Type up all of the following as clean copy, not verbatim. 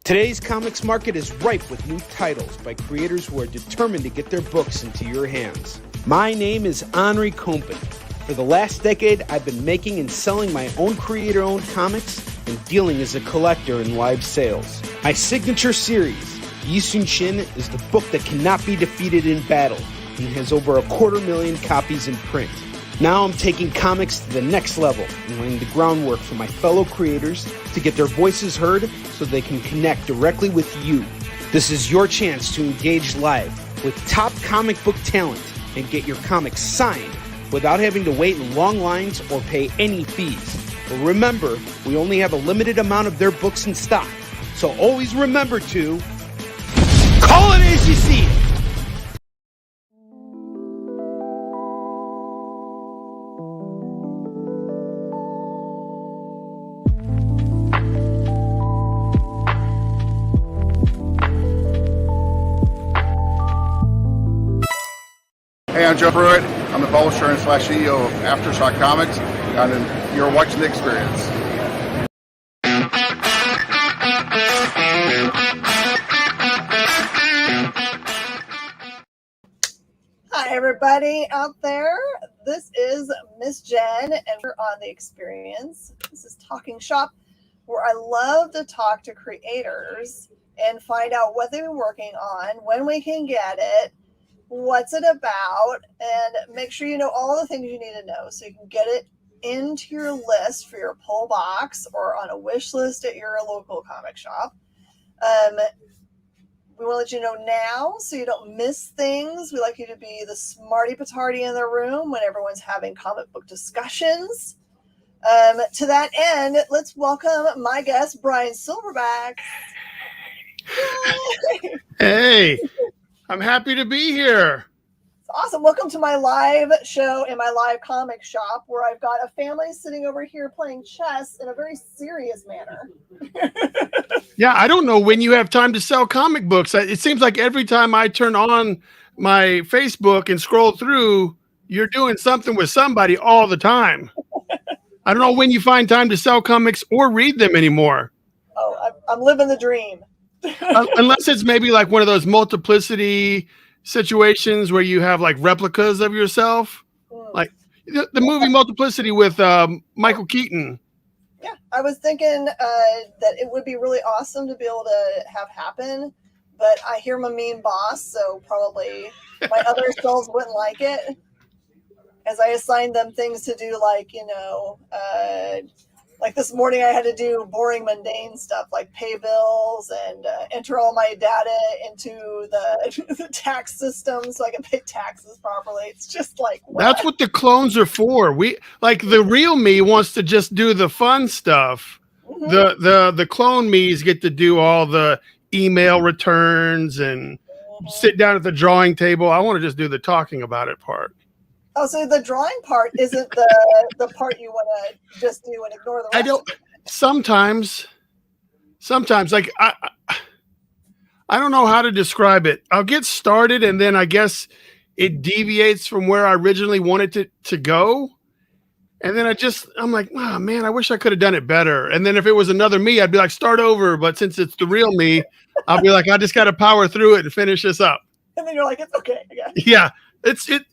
Today's comics market is ripe with new titles by creators who are determined to get their books into your hands. My name is Henri Compen. For the last decade, I've been making and selling my own creator-owned comics and dealing as a collector in live sales. My signature series, Yi Sun Shin, is the book that cannot be defeated in battle and has over 250,000 copies in print. Now I'm taking comics to the next level and laying the groundwork for my fellow creators to get their voices heard so they can connect directly with you. This is your chance to engage live with top comic book talent and get your comics signed without having to wait in long lines or pay any fees. But remember, we only have a limited amount of their books in stock, so always remember to call it as you see it. Hey, I'm Joe Pruitt. I'm the publisher and CEO of Aftershock Comics, and you're watching The Experience. Hi, everybody out there. This is Miss Jen, and we're on The Experience. This is Talking Shop, where I love to talk to creators and find out what they've been working on, when we can get it, what's it about, and make sure you know all the things you need to know so you can get it into your list for your pull box or on a wish list at your local comic shop. We want to let you know now so you don't miss things. We like you to be the smarty patardy in the room when everyone's having comic book discussions. To that end, let's welcome my guest, Brian Silverback. Yay! Hey, I'm happy to be here. It's awesome. Welcome to my live show in my live comic shop where I've got a family sitting over here playing chess in a very serious manner. Yeah, I don't know when you have time to sell comic books. It seems like every time I turn on my Facebook and scroll through, you're doing something with somebody all the time. I don't know when you find time to sell comics or read them anymore. Oh, I'm living the dream. Unless it's maybe like one of those multiplicity situations where you have like replicas of yourself, like the movie Multiplicity with Michael Keaton. Yeah, I was thinking that it would be really awesome to be able to have happen, but I hear I'm a mean boss, so probably my other selves wouldn't like it, as I assigned them things to do, like, like this morning I had to do boring, mundane stuff like pay bills and enter all my data into the tax system so I can pay taxes properly. It's just like, what? That's what the clones are for. We like the real me wants to just do the fun stuff. Mm-hmm. The clone me's get to do all the email returns and sit down at the drawing table. I want to just do the talking about it part. Oh, so the drawing part isn't the part you want to just do and ignore the rest? I don't. Sometimes like I don't know how to describe it. I'll get started and then I guess it deviates from where I originally wanted it to go. And then I'm like, oh man, I wish I could have done it better. And then if it was another me, I'd be like, start over. But since it's the real me, I'll be like, I just got to power through it and finish this up. And then you're like, it's okay. Yeah.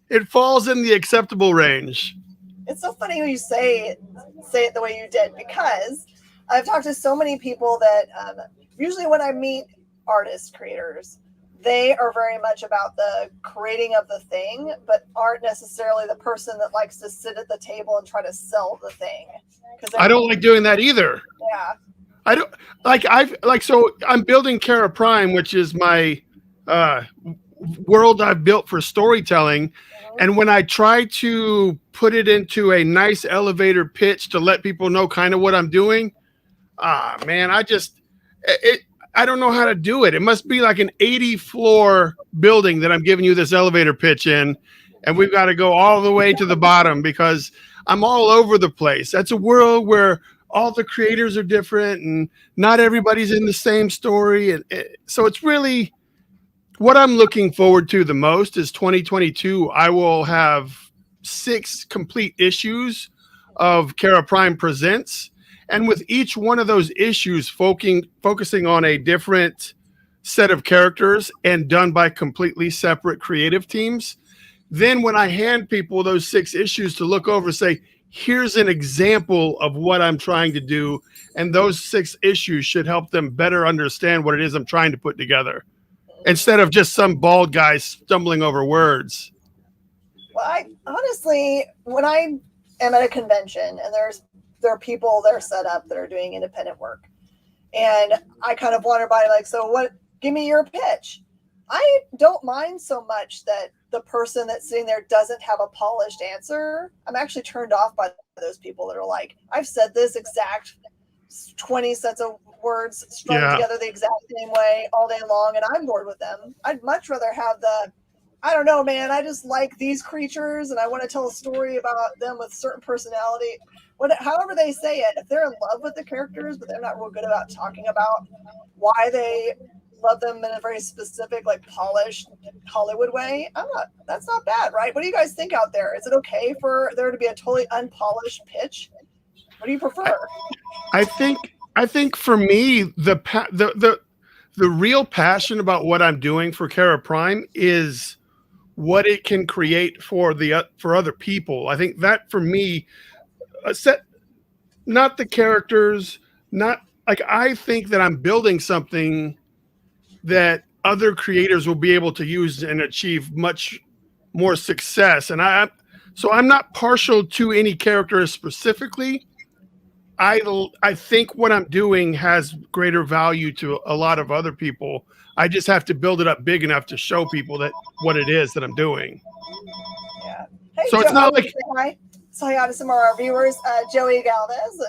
It falls in the acceptable range. It's so funny when you say it the way you did, because I've talked to so many people that usually when I meet artists, creators, they are very much about the creating of the thing, but aren't necessarily the person that likes to sit at the table and try to sell the thing. I don't like doing that either. Yeah. I don't so I'm building Kara Prime, which is my world I've built for storytelling. And when I try to put it into a nice elevator pitch to let people know kind of what I'm doing, man, I don't know how to do it. It must be like an 80-floor building that I'm giving you this elevator pitch in, and we've got to go all the way to the bottom because I'm all over the place. That's a world where all the creators are different and not everybody's in the same story. And so it's really what I'm looking forward to the most is 2022. I will have 6 complete issues of Kara Prime Presents. And with each one of those issues focusing on a different set of characters and done by completely separate creative teams, then when I hand people those 6 issues to look over, say, here's an example of what I'm trying to do. And those 6 issues should help them better understand what it is I'm trying to put together, instead of just some bald guy stumbling over words. Well, I honestly, when I am at a convention and there are people that are set up that are doing independent work, and I kind of wander by like, so what, give me your pitch. I don't mind so much that the person that's sitting there doesn't have a polished answer. I'm actually turned off by those people that are like, I've said this exact 20 sets of words strung together the exact same way all day long, and I'm bored with them. I'd much rather have I don't know, man, I just like these creatures and I want to tell a story about them with certain personality. However they say it, if they're in love with the characters, but they're not real good about talking about why they love them in a very specific, like polished Hollywood way, that's not bad, right? What do you guys think out there? Is it okay for there to be a totally unpolished pitch? What do you prefer? I think for me, the real passion about what I'm doing for Kara Prime is what it can create for other people. I think that for me, not the characters, not like, I think that I'm building something that other creators will be able to use and achieve much more success. And so I'm not partial to any character specifically. I think what I'm doing has greater value to a lot of other people. I just have to build it up big enough to show people that what it is that I'm doing. Yeah. Hey, so Joe, it's not like, hi. Say hi to some of our viewers. Joey Galvez,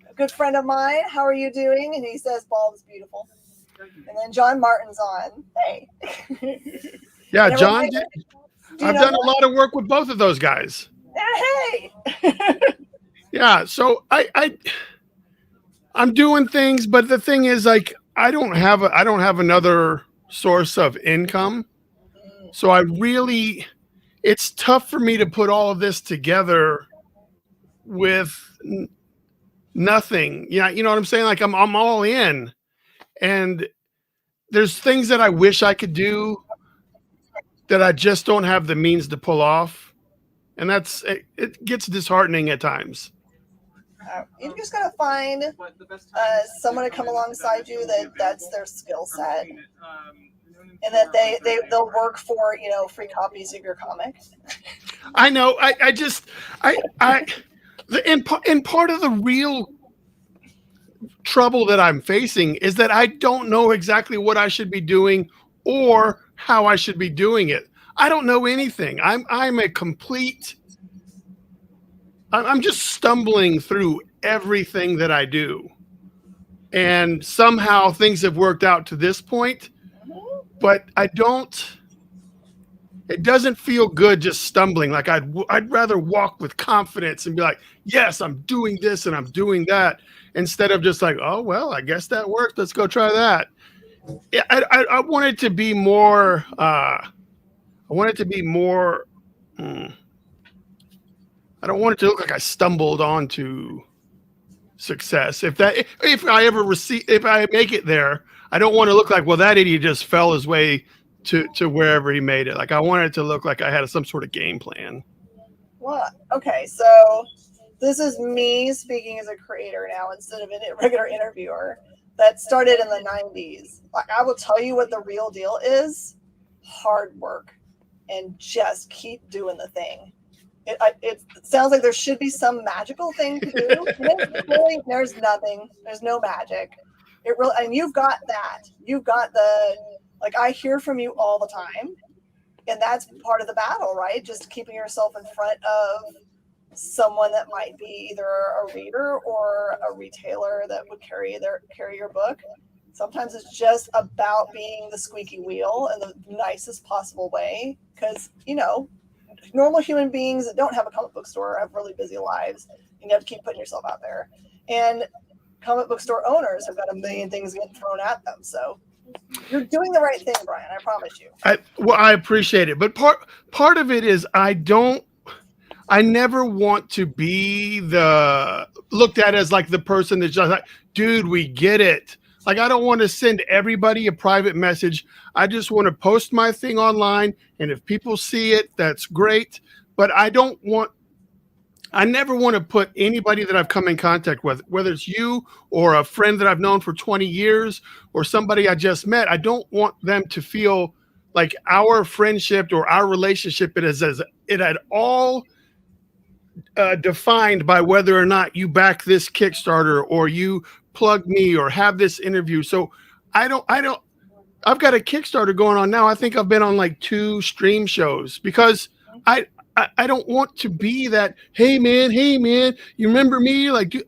a good friend of mine. How are you doing? And he says bald is beautiful. And then John Martin's on. Hey. Yeah, John. I've done a lot of work with both of those guys. Hey. Yeah, so I'm doing things, but the thing is, like, I don't have another source of income. So it's tough for me to put all of this together with nothing. Yeah, you know what I'm saying? Like, I'm all in, and there's things that I wish I could do that I just don't have the means to pull off, and it gets disheartening at times. You just gotta find someone to come alongside you that's their skill set, and that they'll work for free copies of your comic. I know. And part of the real trouble that I'm facing is that I don't know exactly what I should be doing or how I should be doing it. I don't know anything. I'm just stumbling through everything that I do. And somehow things have worked out to this point, but it doesn't feel good just stumbling. Like I'd rather walk with confidence and be like, yes, I'm doing this and I'm doing that, instead of just like, oh, well, I guess that worked. Let's go try that. Yeah, I want it to be more, I don't want it to look like I stumbled onto success. If I make it there, I don't want to look like, well, that idiot just fell his way to wherever he made it. Like, I want it to look like I had some sort of game plan. Well, okay, so this is me speaking as a creator now instead of a regular interviewer that started in the 90s. Like, I will tell you what the real deal is: hard work and just keep doing the thing. It sounds like there should be some magical thing to do. There's nothing. There's no magic. And you've got that. You've got I hear from you all the time, and that's part of the battle, right? Just keeping yourself in front of someone that might be either a reader or a retailer that would carry your book. Sometimes it's just about being the squeaky wheel in the nicest possible way, because normal human beings that don't have a comic book store have really busy lives. You have to keep putting yourself out there. And comic book store owners have got a million things getting thrown at them. So you're doing the right thing, Brian. I promise you. I appreciate it. But part of it is I don't I never want to be looked at as like the person that's just like, dude, we get it. Like, I don't want to send everybody a private message. I just want to post my thing online. And if people see it, that's great. But I never want to put anybody that I've come in contact with, whether it's you or a friend that I've known for 20 years or somebody I just met. I don't want them to feel like our friendship or our relationship it at all defined by whether or not you back this Kickstarter or you plug me or have this interview. So I've got a Kickstarter going on now. I think I've been on like 2 stream shows because I don't want to be that, hey man, you remember me? Like, you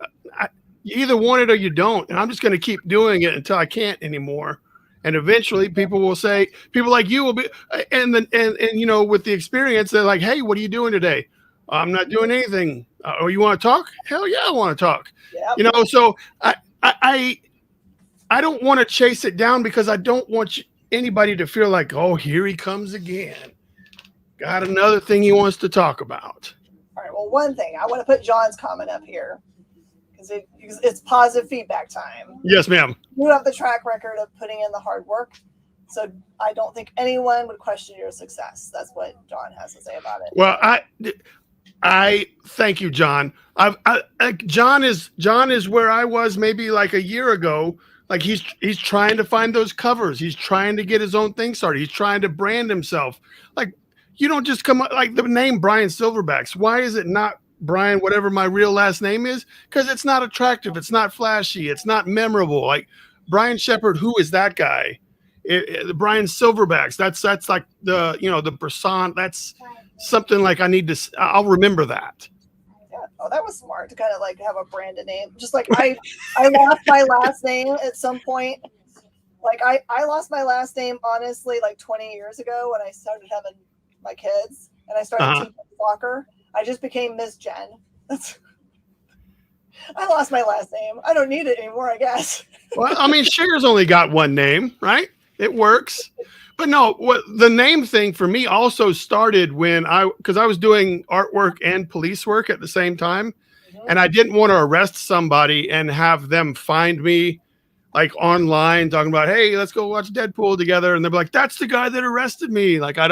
either want it or you don't. And I'm just going to keep doing it until I can't anymore. And eventually people will say, people like you will be, and you know, with the experience, they're like, hey, what are you doing today? I'm not doing anything. Oh, you want to talk? Hell yeah, I want to talk. Yep. You know, so I don't want to chase it down because I don't want anybody to feel like, oh, here he comes again. Got another thing he wants to talk about. All right. Well, one thing, I want to put John's comment up here because it's positive feedback time. Yes, ma'am. You have the track record of putting in the hard work. So I don't think anyone would question your success. That's what John has to say about it. Well, I thank you, John. John is where I was maybe like a year ago. Like he's trying to find those covers. He's trying to get his own thing started. He's trying to brand himself. Like, you don't just come up like the name Brian Silverbacks. Why is it not Brian, whatever my real last name is? Because it's not attractive. It's not flashy. It's not memorable. Like Brian Shepard, who is that guy? Brian Silverbacks. That's like the person. That's something like I'll remember that. Yeah. Oh, that was smart to kind of like have a branded name. Just like I lost my last name at some point. Like I lost my last name, honestly, like 20 years ago when I started having my kids and I started teaching soccer. I just became Miss Jen. I lost my last name. I don't need it anymore, I guess. Well, I mean, Sugar's only got one name, right? It works. But no, what the name thing for me also started because I was doing artwork and police work at the same time. Mm-hmm. And I didn't want to arrest somebody and have them find me like online talking about, hey, let's go watch Deadpool together. And they're like, that's the guy that arrested me. Like, I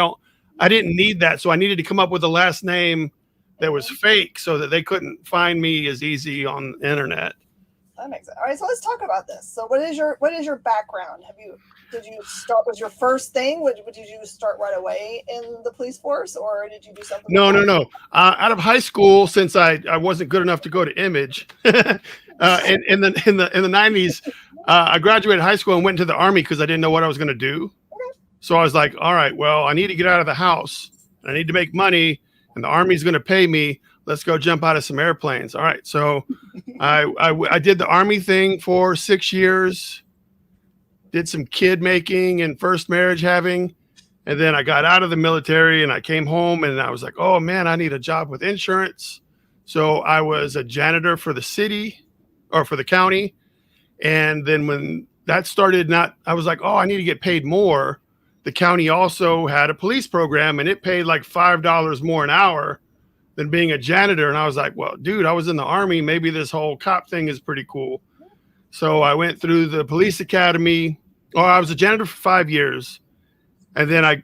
didn't need that. So I needed to come up with a last name that was fake so that they couldn't find me as easy on the internet. That makes sense. All right, so let's talk about this. So what is your background? Did you start, was your first thing? Did you start right away in the police force or did you do something? No. Out of high school, since I wasn't good enough to go to Image, in the 90s, I graduated high school and went into the Army because I didn't know what I was going to do. Okay. So I was like, all right, well, I need to get out of the house. I need to make money, and the Army's going to pay me. Let's go jump out of some airplanes. All right. So I did the Army thing for 6 years, did some kid making and first marriage having. And then I got out of the military and I came home and I was like, oh man, I need a job with insurance. So I was a janitor for the city or for the county. And then when that started, I was like, oh, I need to get paid more. The county also had a police program and it paid like $5 more an hour than being a janitor. And I was like, well, dude, I was in the Army. Maybe this whole cop thing is pretty cool. So I went through the police academy. I was a janitor for 5 years. And then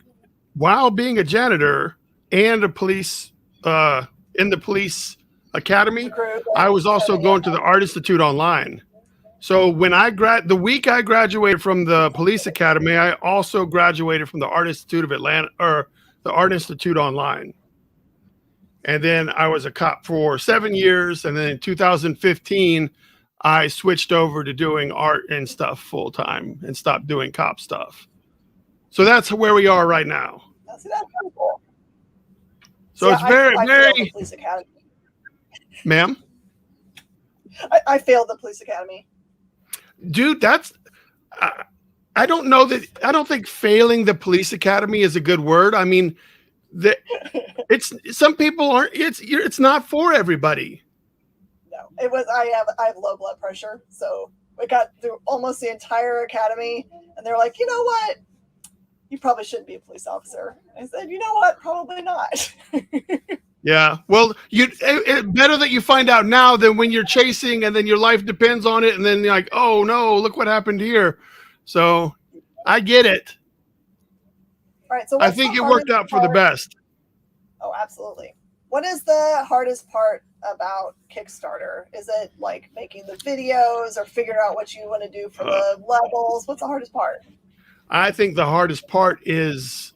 while being a janitor and a police, in the police academy, I was also going to the Art Institute online. So when the week I graduated from the police academy, I also graduated from the Art Institute of Atlanta, or the Art Institute online. And then I was a cop for 7 years. And then in 2015, I switched over to doing art and stuff full time and stopped doing cop stuff. So that's where we are right now. That's pretty cool. So it's very. The police academy. Ma'am? I failed the police academy. Dude, I don't know that. I don't think failing the police academy is a good word. I mean, it's some people aren't. It's not for everybody. No, it was. I have low blood pressure, so we got through almost the entire academy, and they're like, you know what? You probably shouldn't be a police officer. I said, you know what? Probably not. Yeah. Well, better that you find out now than when you're chasing and then your life depends on it. And then you're like, oh no, look what happened here. So I get it. All right. So I what's think the it hardest worked out for the part? best. Oh, absolutely. What is the hardest part about Kickstarter? Is it like making the videos or figuring out what you want to do for the levels? What's the hardest part? I think the hardest part is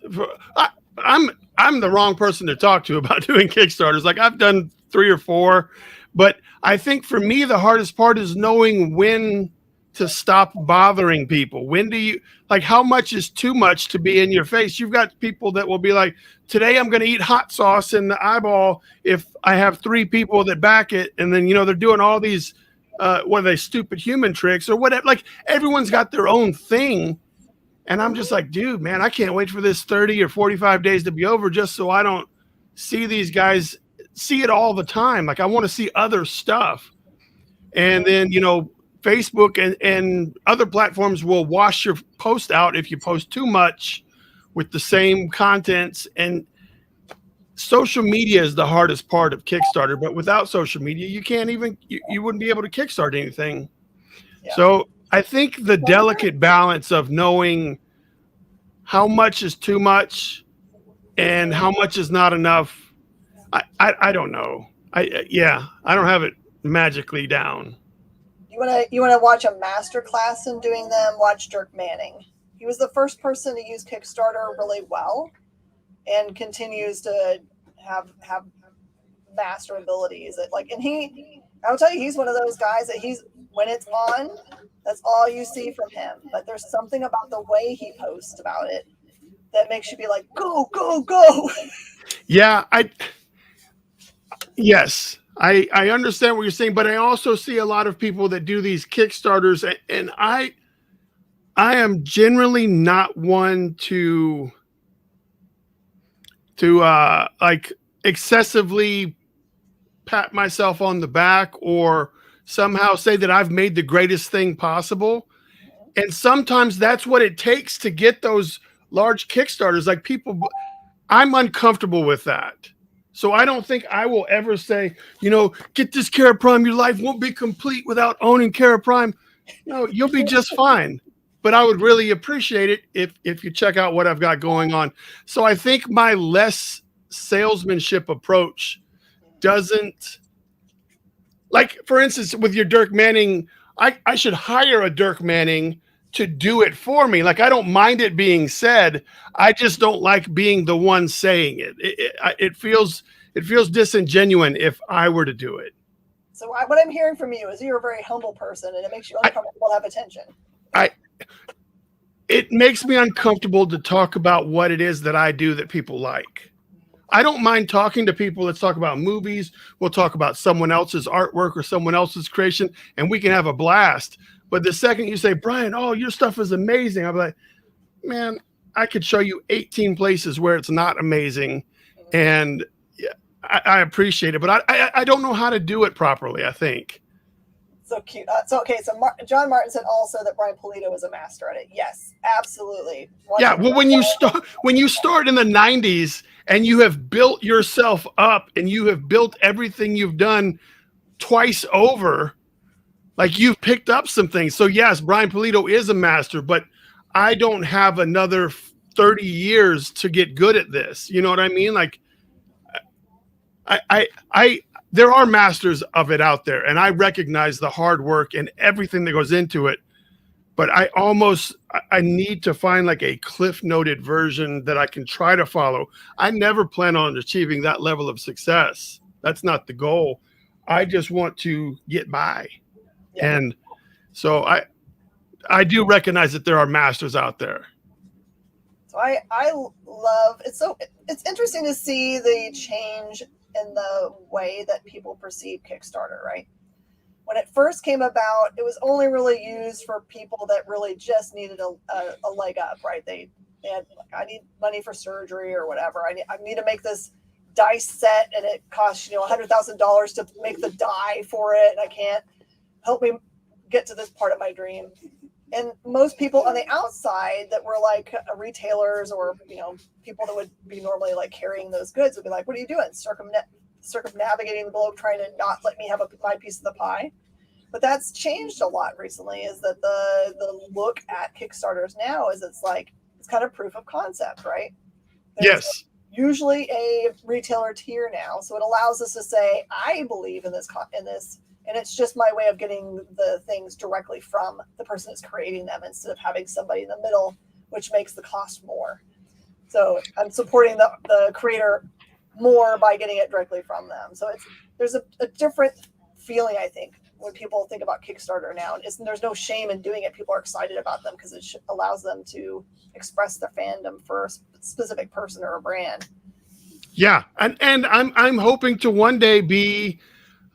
I'm the wrong person to talk to about doing Kickstarters. Like I've done 3 or 4, but I think for me the hardest part is knowing when to stop bothering people. When do you like how much is too much to be in your face? You've got people that will be like, today I'm going to eat hot sauce in the eyeball if I have 3 people that back it, and then they're doing all these what are they, stupid human tricks or whatever. Like everyone's got their own thing. And I'm just like, dude, man, I can't wait for this 30 or 45 days to be over just so I don't see these guys see it all the time. Like I want to see other stuff. And then, Facebook and other platforms will wash your post out if you post too much with the same contents. And social media is the hardest part of Kickstarter. But without social media, you can't even, you wouldn't be able to kickstart anything. Yeah. So I think the delicate balance of knowing how much is too much and how much is not enough, I don't know. I don't have it magically down. You wanna watch a master class in doing them? Watch Dirk Manning. He was the first person to use Kickstarter really well, and continues to have master abilities. I'll tell you, he's one of those guys that when it's on, that's all you see from him. But there's something about the way he posts about it that makes you be like, go, go, go. Yeah, I understand what you're saying, but I also see a lot of people that do these Kickstarters, and I am generally not one to like excessively pat myself on the back or somehow say that I've made the greatest thing possible. And sometimes that's what it takes to get those large Kickstarters. Like I'm uncomfortable with that. So I don't think I will ever say, get this Kara Prime. Your life won't be complete without owning Kara Prime. No, you'll be just fine. But I would really appreciate it if you check out what I've got going on. So I think my less salesmanship approach doesn't, like, for instance, with your Dirk Manning, I should hire a Dirk Manning to do it for me. Like, I don't mind it being said. I just don't like being the one saying it. It feels disingenuous if I were to do it. So what I'm hearing from you is you're a very humble person, and it makes you uncomfortable to have attention. It makes me uncomfortable to talk about what it is that I do that people like. I don't mind talking to people. Let's talk about movies. We'll talk about someone else's artwork or someone else's creation, and we can have a blast. But the second you say, Brian, oh, your stuff is amazing, I'm like, man, I could show you 18 places where it's not amazing. And I appreciate it, but I don't know how to do it properly, I think. So cute. John Martin said also that Brian Pulido is a master at it. Yes, absolutely. Well, when you start in the 90s and you have built yourself up and you have built everything you've done twice over, like, you've picked up some things. So yes, Brian Pulido is a master, but I don't have another 30 years to get good at this. You know what I mean? Like, there are masters of it out there, and I recognize the hard work and everything that goes into it. But I need to find like a cliff noted version that I can try to follow. I never plan on achieving that level of success. That's not the goal. I just want to get by. Yeah. And so I do recognize that there are masters out there. So I love it. So it's interesting to see the change in the way that people perceive Kickstarter, right? When it first came about, it was only really used for people that really just needed a leg up, right? They had, like, I need money for surgery or whatever. I need to make this dice set, and it costs $100,000 to make the die for it, and I can't help me get to this part of my dream. And most people on the outside that were like retailers or, people that would be normally like carrying those goods would be like, what are you doing? Circumnavigating the globe, trying to not let me have my piece of the pie. But that's changed a lot recently, is that the look at Kickstarters now is it's kind of proof of concept, right? Yes. Usually a retailer tier now. So it allows us to say, I believe in this, and it's just my way of getting the things directly from the person that's creating them instead of having somebody in the middle, which makes the cost more. So I'm supporting the creator more by getting it directly from them. So there's a different feeling, I think, when people think about Kickstarter now. There's no shame in doing it. People are excited about them because it allows them to express their fandom for a specific person or a brand. Yeah, and I'm hoping to one day be,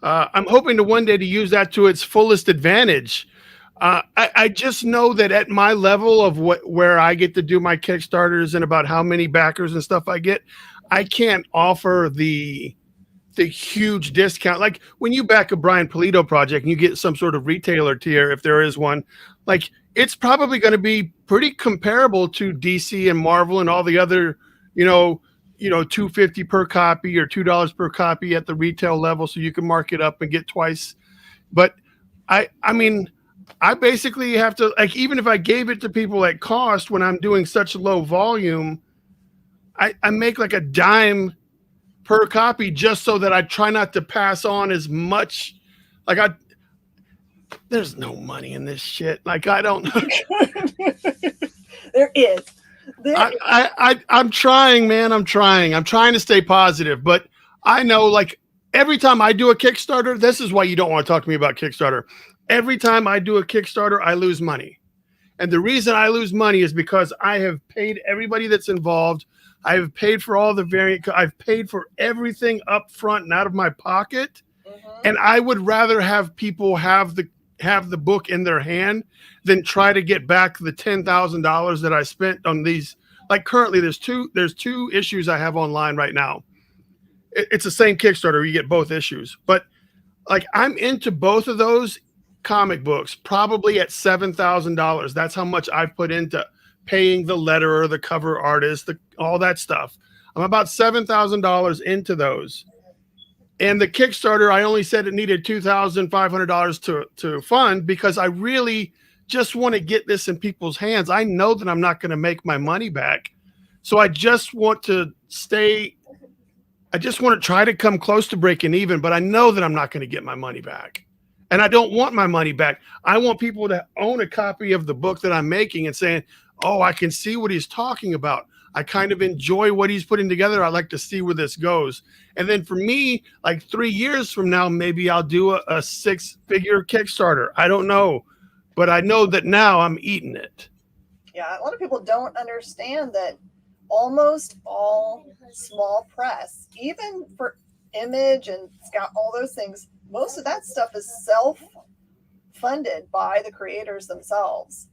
to use that to its fullest advantage. I just know that at my level of where I get to do my Kickstarters and about how many backers and stuff I get, I can't offer the huge discount. Like when you back a Brian Pulido project and you get some sort of retailer tier, if there is one, like it's probably going to be pretty comparable to DC and Marvel and all the other, $2.50 per copy or $2 per copy at the retail level, so you can mark it up and get twice. But I mean, I basically have to, like, even if I gave it to people at cost when I'm doing such low volume, I make like a dime per copy just so that I try not to pass on as much. There's no money in this shit. Like, I don't know. There is. I'm trying, man. I'm trying to stay positive, but I know, like, every time I do a Kickstarter, this is why you don't want to talk to me about Kickstarter. Every time I do a Kickstarter, I lose money. And the reason I lose money is because I have paid everybody that's involved. I have paid for all the variant. I've paid for everything up front and out of my pocket. Mm-hmm. And I would rather have people have the book in their hand than try to get back the $10,000 that I spent on these. Like, currently there's two issues I have online right now. It's the same Kickstarter. You get both issues, but like, I'm into both of those comic books probably at $7,000. That's how much I've put into paying the letterer, the cover artist, all that stuff. I'm about $7,000 into those. And the Kickstarter, I only said it needed $2,500 to fund because I really just want to get this in people's hands. I know that I'm not going to make my money back. So I just want to try to come close to breaking even, but I know that I'm not going to get my money back. And I don't want my money back. I want people to own a copy of the book that I'm making and saying, oh, I can see what he's talking about. I kind of enjoy what he's putting together. I'd like to see where this goes. And then for me, like 3 years from now, maybe I'll do a 6-figure Kickstarter. I don't know. But I know that now I'm eating it. Yeah, a lot of people don't understand that almost all small press, even for Image and Scout, all those things, most of that stuff is self-funded by the creators themselves.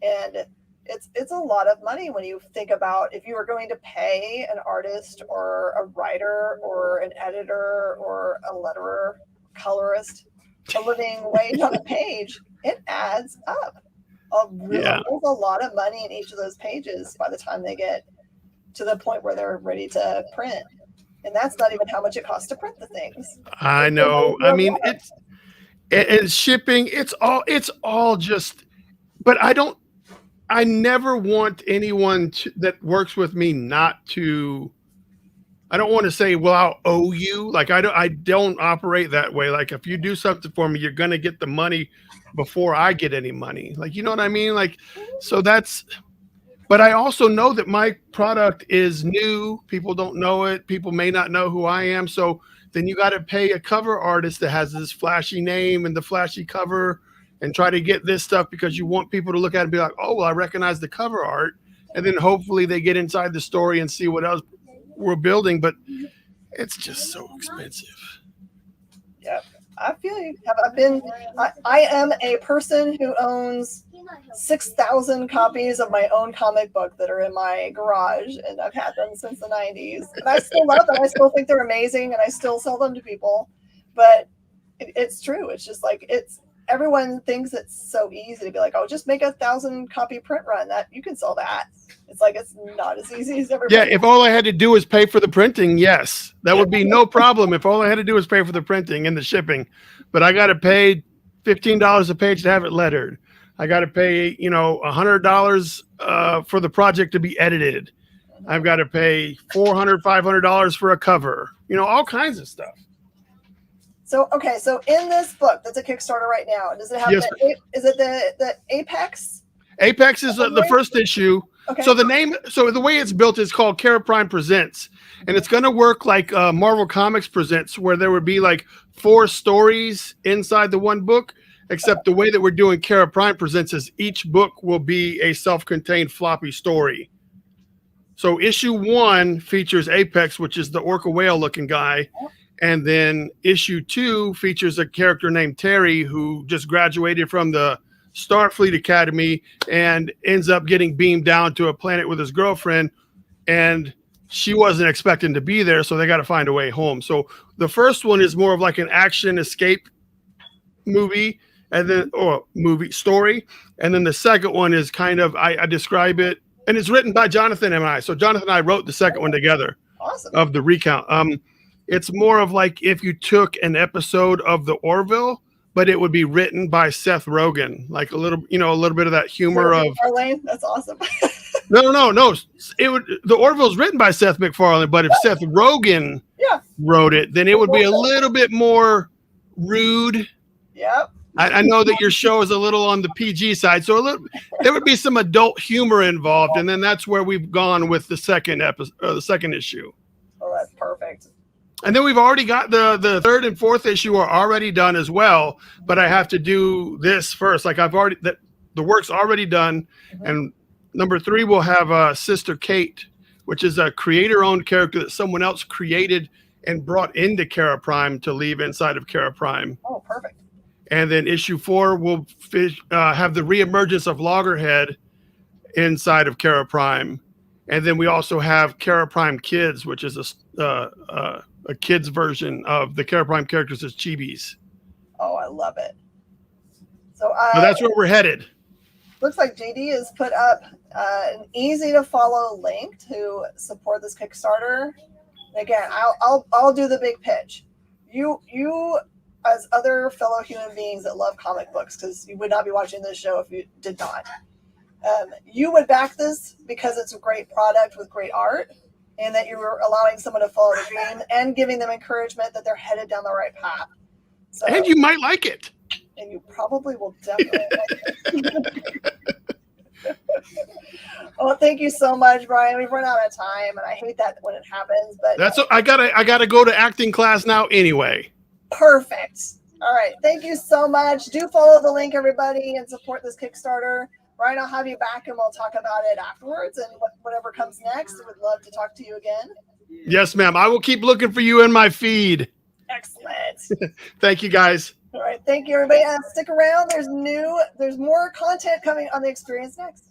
And it's a lot of money when you think about if you were going to pay an artist or a writer or an editor or a letterer, colorist, a living wage on a page. It adds up. There's a lot of money in each of those pages by the time they get to the point where they're ready to print. And that's not even how much it costs to print the things. I know. I mean, it's shipping. It's all just, but I never want anyone that works with me not to, I don't want to say, well, I'll owe you. Like, I don't operate that way. Like, if you do something for me, you're going to get the money before I get any money. Like, you know what I mean? Like, so but I also know that my product is new. People don't know it. People may not know who I am. So then you got to pay a cover artist that has this flashy name and the flashy cover and try to get this stuff because you want people to look at it and be like, oh, well, I recognize the cover art. And then hopefully they get inside the story and see what else we're building. But it's just so expensive. Yeah, I feel you. I am a person who owns 6,000 copies of my own comic book that are in my garage, and I've had them since the 90s. And I still love them. I still think they're amazing, and I still sell them to people. But it's true. It's just like everyone thinks it's so easy to be like, oh, just make 1,000 copy print run that you can sell that. It's like, it's not as easy as everybody. Yeah, if all I had to do was pay for the printing, yes, that would be no problem. If all I had to do was pay for the printing and the shipping, but I got to pay $15 a page to have it lettered. I got to pay, $100 for the project to be edited. I've got to pay $400, $500 for a cover. All kinds of stuff. So okay, so in this book, that's a Kickstarter right now. Does it have? Yes, is it the Apex? Apex is the first issue. Okay. So the way it's built is called Kara Prime Presents, and it's going to work like Marvel Comics Presents, where there would be like 4 stories inside the one book. Except the way that we're doing Kara Prime Presents is each book will be a self-contained floppy story. So issue 1 features Apex, which is the orca whale looking guy. And then issue 2 features a character named Terry who just graduated from the Starfleet Academy and ends up getting beamed down to a planet with his girlfriend. And she wasn't expecting to be there, so they got to find a way home. So the first one is more of like an action escape movie movie story. And then the second one is kind of, I describe it, and it's written by Jonathan and I. So Jonathan and I wrote the second one together. Awesome. Of the recount. It's more of like if you took an episode of the Orville, but it would be written by Seth Rogen, like a little bit of that humor of McFarlane. That's awesome. No. The Orville's written by Seth MacFarlane, but if Seth Rogen wrote it, then it would be a little bit more rude. Yep. I know that your show is a little on the PG side, so there would be some adult humor involved, and then that's where we've gone with the second episode, the second issue. Oh, that's perfect. And then we've already got the third and fourth issue are already done as well, but I have to do this first. Like the work's already done, and number 3 will have Sister Kate, which is a creator-owned character that someone else created and brought into Kara Prime to leave inside of Kara Prime. Oh, perfect. And then issue 4 will have the reemergence of Loggerhead inside of Kara Prime. And then we also have Kara Prime Kids, which is a kids version of the Kara Prime characters as chibis. Oh, I love it. So that's where we're headed. Looks like JD has put up an easy to follow link to support this Kickstarter. And again, I'll do the big pitch. You as other fellow human beings that love comic books, because you would not be watching this show if you did not. You would back this because it's a great product with great art, and that you were allowing someone to follow the dream and giving them encouragement that they're headed down the right path. So, and you might like it. And you probably will definitely like it. Well, thank you so much, Brian. We've run out of time, and I hate that when it happens. But I gotta go to acting class now anyway. Perfect. All right. Thank you so much. Do follow the link, everybody, and support this Kickstarter. Brian, I'll have you back, and we'll talk about it afterwards and whatever comes next. I would love to talk to you again. Yes, ma'am. I will keep looking for you in my feed. Excellent. Thank you, guys. All right. Thank you, everybody. Stick around. There's more content coming on The Experience next.